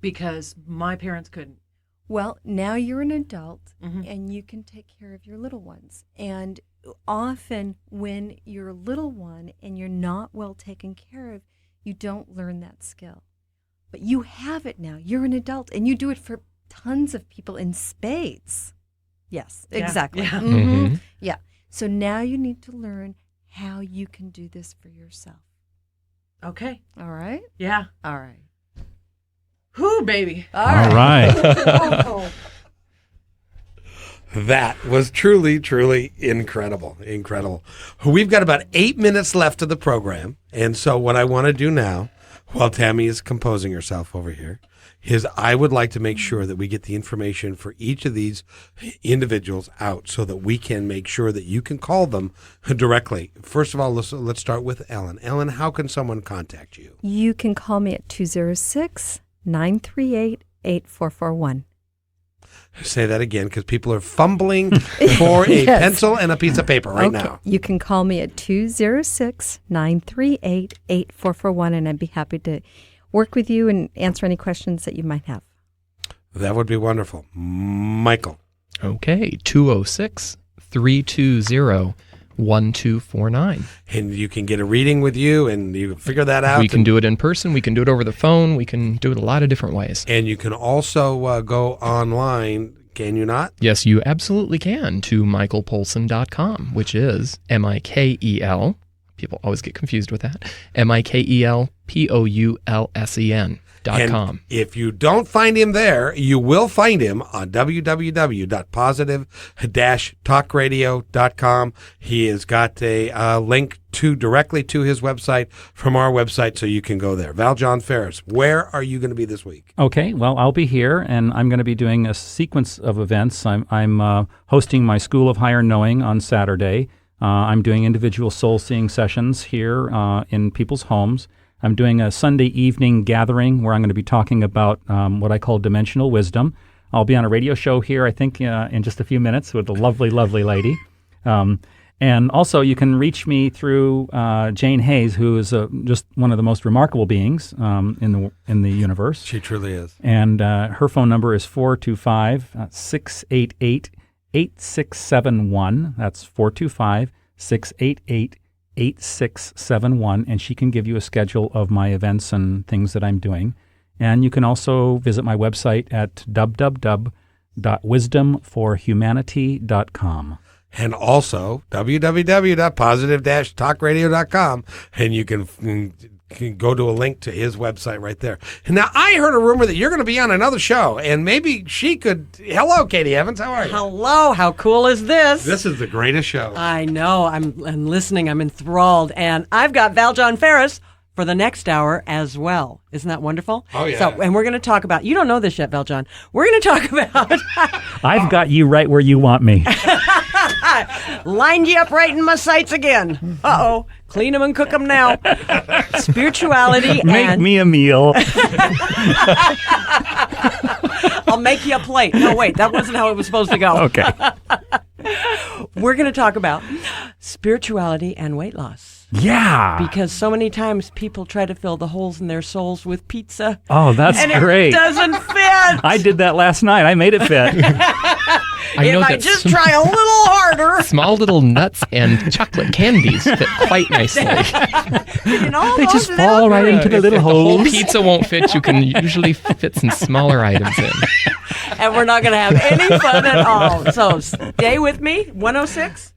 I: Because my parents couldn't.
D: Well, now you're an adult and you can take care of your little ones. And often when you're a little one and you're not well taken care of, you don't learn that skill. But you have it now. You're an adult and you do it for tons of people in spades. Yes, exactly.
I: Yeah.
D: Yeah. So now you need to learn how you can do this for yourself.
I: Okay.
D: All right?
I: Yeah.
D: All right.
I: Whoo, baby.
E: All right.
B: That was truly, truly incredible. Incredible. We've got about 8 minutes left of the program. And so what I want to do now, while Tammy is composing herself over here, is I would like to make sure that we get the information for each of these individuals out so that we can make sure that you can call them directly. First of all, let's start with Ellen. Ellen, how can someone contact you?
D: You can call me at 206-938-8441.
B: Say that again, because people are fumbling for a pencil and a piece of paper right now.
D: You can call me at 206-938-8441, and I'd be happy to work with you and answer any questions that you might have.
B: That would be wonderful. Michael.
F: Okay, 206-320-1249.
B: And you can get a reading with you, and you can figure that out.
F: We can do it in person. We can do it over the phone. We can do it a lot of different ways.
B: And you can also go online, can you not?
F: Yes, you absolutely can, to michaelpolson.com, which is M-I-K-E-L. People always get confused with that. MIKELPOULSEN.com.
B: And if you don't find him there, you will find him on www.positive-talkradio.com. He has got a link directly to his website from our website, so you can go there. Val Jon Ferris, where are you going to be this week?
E: Okay, well, I'll be here, and I'm going to be doing a sequence of events. I'm hosting my School of Higher Knowing on Saturday. I'm doing individual soul-seeing sessions here in people's homes. I'm doing a Sunday evening gathering where I'm going to be talking about what I call dimensional wisdom. I'll be on a radio show here, I think, in just a few minutes with a lovely, lovely lady. And also, you can reach me through Jane Hayes, who is just one of the most remarkable beings in the universe.
B: She truly is. And
E: her phone number is 425-688-8671. That's 425-688-8671. 8671, and she can give you a schedule of my events and things that I'm doing. And you can also visit my website at www.wisdomforhumanity.com.
B: And also www.positive-talkradio.com, and you can go to a link to his website right there. Now, I heard a rumor that you're going to be on another show, and maybe she could... Hello, Katie Evans. How are you?
J: Hello. How cool is this?
B: This is the greatest show.
J: I know. I'm listening. I'm enthralled. And I've got Val Jon Ferris for the next hour as well. Isn't that wonderful?
B: Oh, yeah.
J: So, and we're going to talk about... You don't know this yet, Val Jon. We're going to talk about...
E: I've got you right where you want me.
J: Lined you up right in my sights again. Uh-oh. Clean them and cook them now. Spirituality
E: Make
J: and...
E: me a meal.
J: I'll make you a plate. No, wait. That wasn't how it was supposed to go.
E: Okay.
J: We're going to talk about spirituality and weight loss.
E: Yeah.
J: Because so many times people try to fill the holes in their souls with pizza.
E: Oh, that's
J: and
E: great.
J: It doesn't fit.
E: I did that last night. I made it fit.
J: If I just try a little harder.
F: Small little nuts and chocolate candies fit quite nicely.
E: They just fall right into the little
F: if
E: holes.
F: The whole pizza won't fit. You can usually fit some smaller items in.
J: And we're not going to have any fun at all. So stay with me. 106.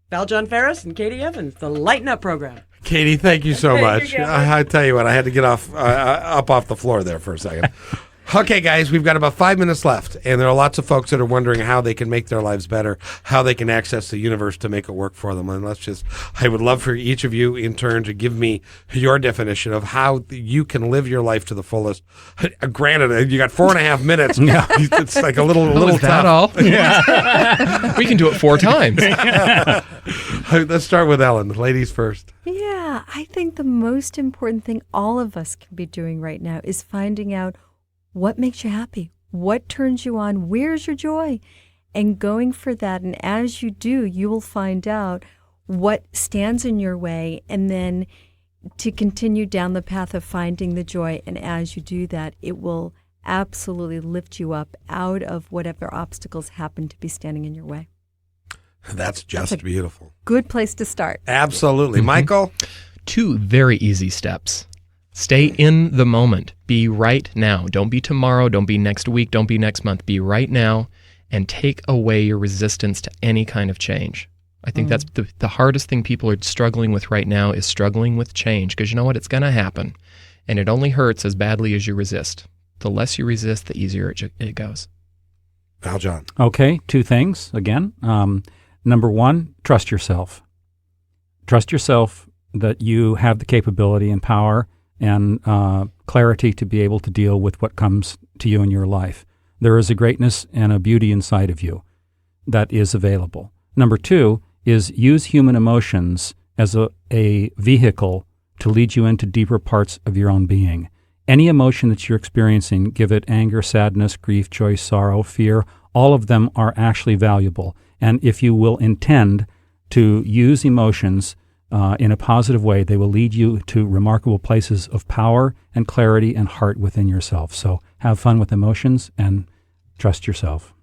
J: Val Jon Ferris and Katie Evans, the Lighten Up program.
B: Katie, thank you so much. I tell you what, I had to get up off the floor there for a second. Okay, guys, we've got about 5 minutes left, and there are lots of folks that are wondering how they can make their lives better, how they can access the universe to make it work for them. And I would love for each of you in turn to give me your definition of how you can live your life to the fullest. Granted, you got 4.5 minutes. It's like a little
F: is that
B: tough.
F: all? Yeah. We can do it 4 times.
B: Let's start with Ellen. Ladies first.
D: Yeah, I think the most important thing all of us can be doing right now is finding out what makes you happy, what turns you on, where's your joy, and going for that. And as you do, you will find out what stands in your way, and then to continue down the path of finding the joy. And as you do that, it will absolutely lift you up out of whatever obstacles happen to be standing in your way.
B: That's just beautiful.
D: Good place to start.
B: Absolutely. Michael?
F: 2 very easy steps. Stay in the moment. Be right now. Don't be tomorrow. Don't be next week. Don't be next month. Be right now and take away your resistance to any kind of change. I think that's the hardest thing people are struggling with right now is struggling with change, because you know what? It's going to happen. And it only hurts as badly as you resist. The less you resist, the easier it goes.
B: Val Jon.
E: Okay, 2 things again. Number 1, trust yourself. Trust yourself that you have the capability and power and clarity to be able to deal with what comes to you in your life. There is a greatness and a beauty inside of you that is available. Number 2 is use human emotions as a vehicle to lead you into deeper parts of your own being. Any emotion that you're experiencing, give it anger, sadness, grief, joy, sorrow, fear, all of them are actually valuable. And if you will intend to use emotions in a positive way, they will lead you to remarkable places of power and clarity and heart within yourself. So have fun with emotions and trust yourself.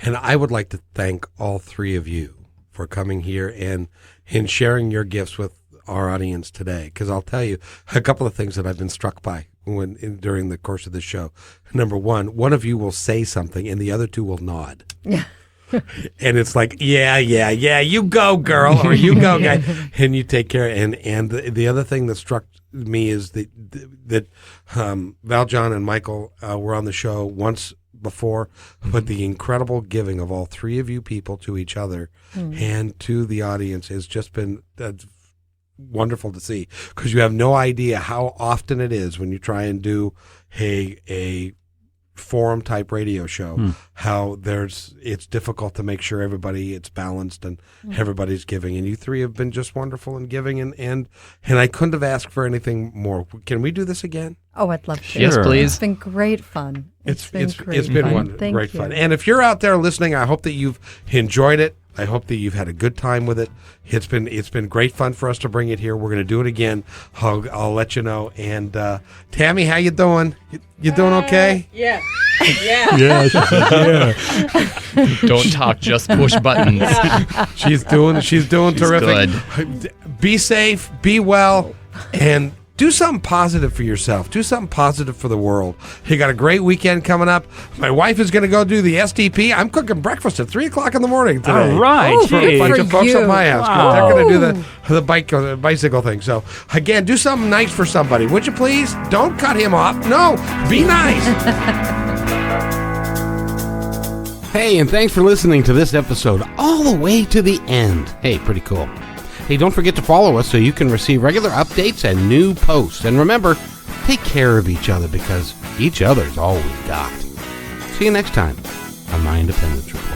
B: And I would like to thank all 3 of you for coming here and sharing your gifts with our audience today. Because I'll tell you a couple of things that I've been struck by during the course of the show. Number 1, one of you will say something and the other 2 will nod. Yeah. And it's like, yeah, you go, girl, or you go, guy, and you take care. And the other thing that struck me is that Val Jon and Michael were on the show once before, but the incredible giving of all 3 of you people to each other and to the audience has just been wonderful to see, because you have no idea how often it is when you try and do a forum type radio show, how it's difficult to make sure it's balanced and everybody's giving, and you 3 have been just wonderful in giving, and I couldn't have asked for anything more. Can we do this again?
D: Oh, I'd love to.
F: Yes, please.
D: It's been great fun. It's been great
B: fun. And if you're out there listening, I hope that you've enjoyed it. I hope that you've had a good time with it. It's been great fun for us to bring it here. We're going to do it again. I'll let you know. And Tammy, how you doing? You doing okay?
J: Yeah.
F: Don't talk, just push buttons.
B: She's doing terrific.
F: Good.
B: Be safe, be well, and do something positive for yourself. Do something positive for the world. You got a great weekend coming up. My wife is going to go do the SDP. I'm cooking breakfast at 3 o'clock in the morning today.
E: All right.
B: For a bunch of folks at my house.
E: Wow.
B: They're going to do the bicycle thing. So, again, do something nice for somebody. Would you please? Don't cut him off. No, be nice.
A: Hey, and thanks for listening to this episode all the way to the end. Hey, pretty cool. Hey, don't forget to follow us so you can receive regular updates and new posts. And remember, take care of each other, because each other's all we've got. See you next time on My Independence Report.